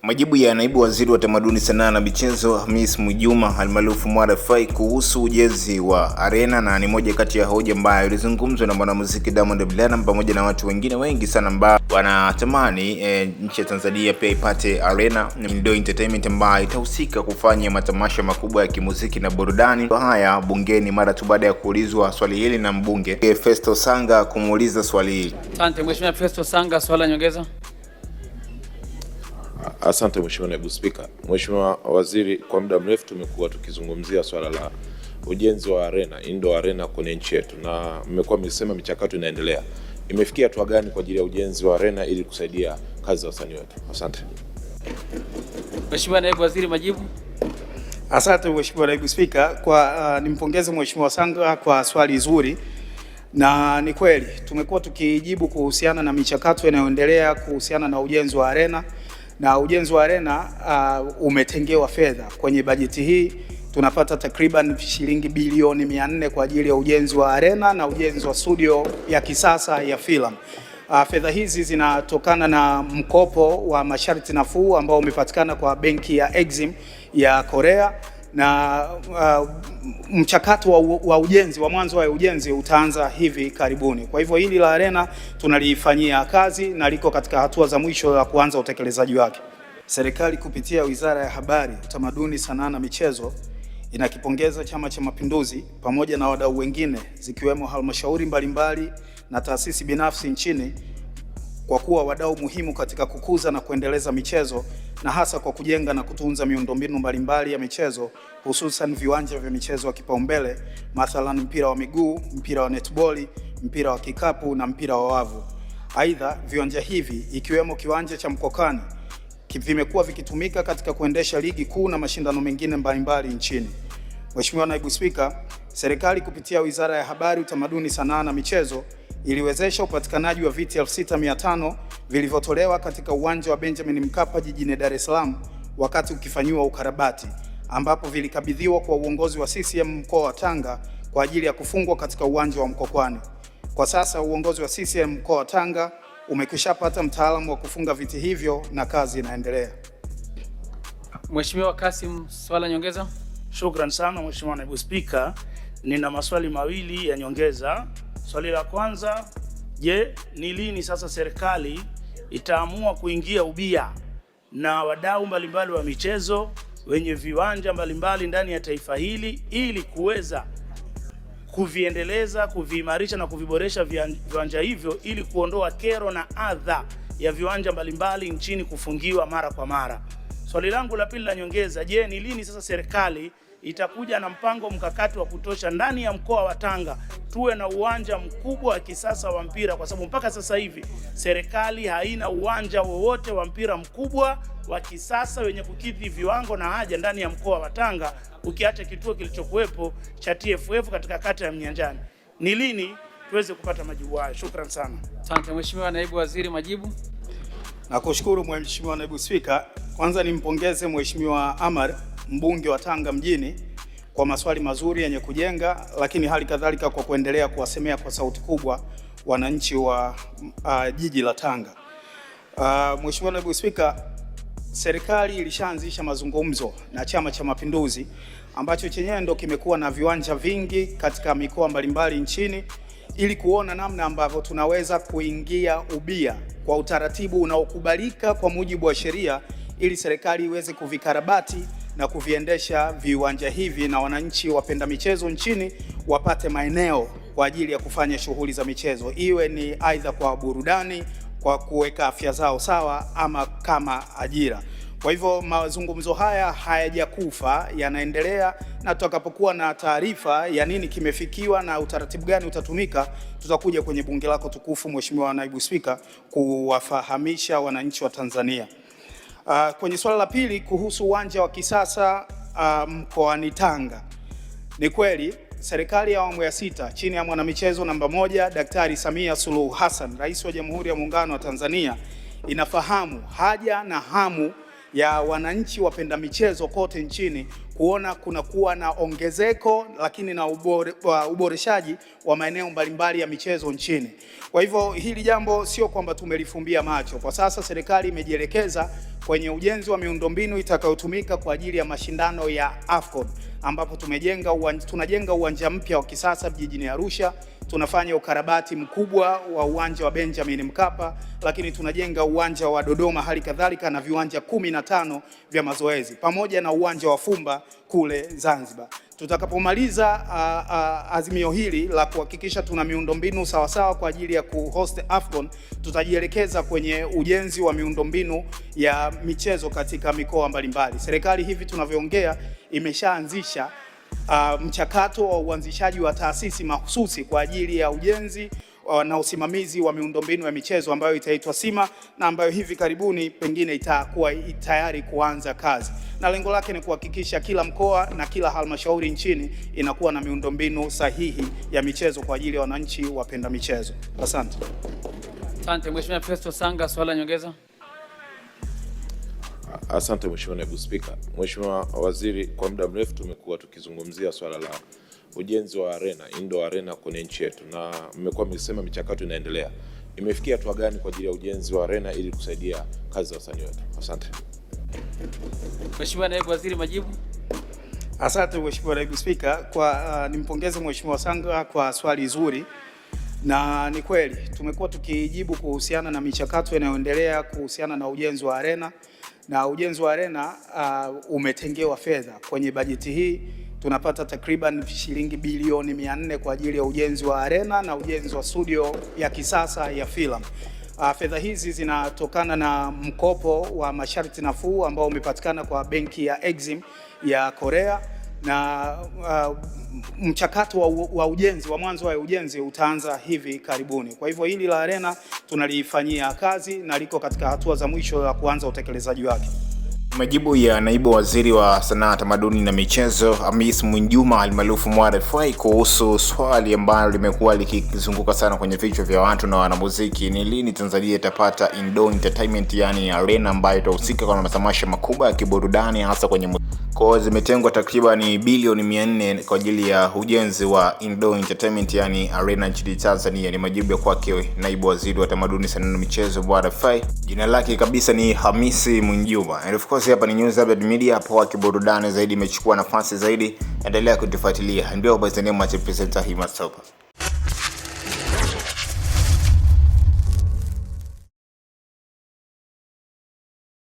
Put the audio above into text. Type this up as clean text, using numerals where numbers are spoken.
Majibu ya naibu waziri wa tamaduni, sanaa na michezo Hamis Mwinjuma almaarufu Mwanafa kuhusu ujenzi wa arena, na ni moja kati ya hoja ambayo ilizungumzwa na mwanamuziki Diamond Platnumz pamoja na watu wengine wengi sana ambao wanatamani nchi ya Tanzania pia ipate arena. Ndio Entertainment ambayo itahusika kufanya matamasha makubwa ya kimuziki na burudani haya bungeni, mara tu baada ya kuulizwa swali hili na mbunge Festo Sanga kumuuliza swali hili. Asante Mheshimiwa Festo Sanga, swali nyongeza. Asante Mheshimiwa Naibu Spika. Mheshimiwa Waziri, kwa muda mrefu tumekuwa tukizungumzia swala la ujenzi wa arena, indoor arena kwenye nchi yetu, na mmekuwa mkisema michakato inaendelea. Imefikia hatua gani kwa ajili ya ujenzi wa arena ili kusaidia kazi za wasanii wetu? Asante. Mheshimiwa Naibu Waziri, majibu. Asante Mheshimiwa Naibu Spika, nimpongeze Mheshimiwa Sanga kwa swali zuri. Na ni kweli tumekuwa tukijibu kuhusiana na michakato inayoendelea kuhusiana na ujenzi wa arena, na ujenzi wa arena umetengewa fedha kwenye bajeti hii. Tunapata takriban shilingi bilioni 400 kwa ajili ya ujenzi wa arena na ujenzi wa studio ya kisasa ya filamu. Fedha hizi zinatokana na mkopo wa masharti nafuu ambao umepatikana kwa benki ya Exim ya Korea, na mchakato wa ujenzi wa mwanzo wa ujenzi utaanza hivi karibuni. Kwa hivyo hili la arena tunalifanyia kazi na liko katika hatua za mwisho za kuanza utekelezaji wake. Serikali kupitia Wizara ya Habari, Utamaduni, Sanaa na Michezo inakipongeza Chama cha Mapinduzi pamoja na wadau wengine zikiwemo halmashauri mbalimbali na taasisi binafsi nchini kwa kuwa wadau muhimu katika kukuza na kuendeleza michezo, na hasa kwa kujenga na kutunza miundombinu mbalimbali ya michezo, hususan viwanja vya michezo wa kipaumbele, mathalan mpira wa miguu, mpira wa netball, mpira wa kikapu na mpira wa wavu. Aidha, viwanja hivi ikiwemo kiwanja cha Mkokani vimekuwa vikitumika katika kuendesha ligi kuu na mashindano mengine mbalimbali nchini. Mheshimiwa Naibu Spika, serikali kupitia Wizara ya Habari, Utamaduni, Sanaa na Michezo iliwezesha upatikanaji wa viti 6500 vilivyotolewa katika uwanja wa Benjamin Mkapa jijini Dar es Salaam wakati ukifanyiwa ukarabati, ambapo vilikabidhiwa kwa uongozi wa CCM mkoa wa Tanga kwa ajili ya kufungwa katika uwanja wa Mkokwani. Kwa sasa uongozi wa CCM mkoa wa Tanga umekishapata mtaalamu wa kufunga viti hivyo na kazi inaendelea. Mheshimiwa Kasim, swala nyongeza. Shukran sana Mheshimiwa Naibu Spika, nina maswali mawili ya nyongeza. Swali la kwanza, je, ni lini sasa serikali itaamua kuingia ubia na wadau mbalimbali wa michezo wenye viwanja mbalimbali ndani ya taifa hili ili kuweza kuviendeleza, kuviimarisha na kuviboresha viwanja hivyo ili kuondoa kero na adha ya viwanja mbalimbali nchini kufungiwa mara kwa mara? Swali langu la pili la nyongeza, je, ni lini sasa serikali itakuja na mpango mkakati wa kutosha ndani ya mkoa wa Tanga tuwe na uwanja mkubwa wa kisasa wa mpira, kwa sababu mpaka sasa hivi serikali haina uwanja wowote wa mpira mkubwa wa kisasa wenye kukidhi viwango na haja ndani ya mkoa wa Tanga, ukiacha kituo kilichokuwepo cha TFF katika kata ya Mnyanjani. Ni lini tuweze kupata majibu hayo? Shukran sana. Asante Mheshimiwa Naibu Waziri, majibu. Nakushukuru Mheshimiwa Naibu Spika. Kwanza nimpongeze Mheshimiwa Amar, mbunge wa Tanga mjini, kwa maswali mazuri yenye kujenga, lakini hali kadhalika kwa kuendelea kuwasemea kwa sauti kubwa wananchi wa jiji la Tanga. Mheshimiwa Naibu Spika, serikali ilishaanzisha mazungumzo na Chama cha Mapinduzi ambacho chenyewe ndo kimekuwa na viwanja vingi katika mikoa mbalimbali nchini ili kuona namna ambavyo tunaweza kuingia ubia kwa utaratibu unaokubalika kwa mujibu wa sheria ili serikali iweze kuvikarabati na kuviendesha viwanja hivi na wananchi wapenda michezo nchini wapate maeneo kwa ajili ya kufanya shughuli za michezo, iwe ni aidha kwa burudani, kwa kuweka afya zao sawa, ama kama ajira. Kwa hivyo mazungumzo haya hayajakufa, yanaendelea, na tutakapokuwa na taarifa ya nini kimefikiwa na utaratibu gani utatumika, tutakuja kwenye bunge lako tukufu Mheshimiwa Naibu Spika kuwafahamisha wananchi wa Tanzania. Kwenye swala la pili kuhusu uwanja wa kisasa mkoani Tanga, ni kweli serikali ya awamu ya 6 chini ya mwanamichezo namba 1 Daktari Samia Suluhu Hassan, Rais wa Jamhuri ya Muungano wa Tanzania, inafahamu haja na hamu ya wananchi wapenda michezo kote nchini kuona kunakuwa na ongezeko lakini na uboreshaji wa maeneo mbalimbali ya michezo nchini. Kwa hivyo hili jambo sio kwamba tumelifumbia macho. Kwa sasa serikali imejielekeza kwenye ujenzi wa miundombinu itakayotumika kwa ajili ya mashindano ya AFCON, ambapo tunajenga uwanja mpya wa kisasa jijini Arusha. Tunafanya ukarabati mkubwa wa uwanja wa Benjamin Mkapa, lakini tunajenga uwanja wa Dodoma hali kadhalika na viwanja 15 vya mazoezi pamoja na uwanja wa Fumba kule Zanzibar. Tutakapomaliza azimio hili la kuhakikisha tuna miundombinu sawasawa kwa ajili ya kuhost AFCON, tutajielekeza kwenye ujenzi wa miundombinu ya michezo katika mikoa mbalimbali. Serikali hivi tunavyoongea imeshaanzisha mchakato wa uanzishaji wa taasisi mahususi kwa ajili ya ujenzi na usimamizi wa miundombinu ya michezo ambayo itaitwa SIMA, na ambayo hivi karibuni pengine itakuwa tayari kuanza kazi, na lengo lake ni kuhakikisha kila mkoa na kila halmashauri nchini inakuwa na miundombinu sahihi ya michezo kwa ajili ya wananchi wapenda michezo. Asante. Asante Mheshimiwa Festo Sanga, swali la nyongeza. Asante Mheshimiwa Naibu Spika. Mheshimiwa Waziri, kwa muda mrefu tumekuwa tukizungumzia swala la ujenzi wa arena, indoor arena kwenye nchi yetu, na mmekuwa mkisema michakato inaendelea. Imefikia hatua gani kwa ajili ya ujenzi wa arena ili kusaidia kazi za wasanii wetu? Asante. Mheshimiwa Naibu Waziri, majibu. Asante Mheshimiwa Naibu Spika, nimpongeze Mheshimiwa Sanga kwa swali zuri, na ni kweli tumekuwa tukijibu kuhusiana na michakato inayoendelea kuhusiana na ujenzi wa arena, na ujenzi wa arena umetengewa fedha kwenye bajeti hii. Tunapata takriban shilingi bilioni 400 kwa ajili ya ujenzi wa arena na ujenzi wa studio ya kisasa ya filamu. Fedha hizi zinatokana na mkopo wa masharti nafuu ambao umepatikana kwa benki ya Exim ya Korea, na mchakato wa ujenzi wa mwanzo wa ujenzi utaanza hivi karibuni. Kwa hivyo hili la arena tunalifanyia kazi na liko katika hatua za mwisho za kuanza utekelezaji wake. Majibu ya Naibu Waziri wa Sanaa, Tamaduni na Michezo Hamis Mwinjuma almaarufu Mwarefae kuhusu swali ambalo limekuwa likizunguka sana kwenye vichwa vya watu na wanamuziki: ni lini Tanzania itapata indoor entertainment, yani arena ambayo itahusika kwa matamasha makubwa ya kiburudani hasa kwenye kwa zimetengwa takriban bilioni 400 kwa ajili ya ujenzi wa indoor entertainment, yani arena nchini Tanzania. Ni majibu ya kwake Naibu Waziri wa Tamaduni, Sanaa na Michezo Mwarefae. Jina lake kabisa ni Hamis Mwinjuma. And of course hapa ni News Update Media, hapo wa kiburudani zaidi imechukua nafasi zaidi. Endelea kutufuatilia. Ndio basi, ndio presenter Hima Sopa.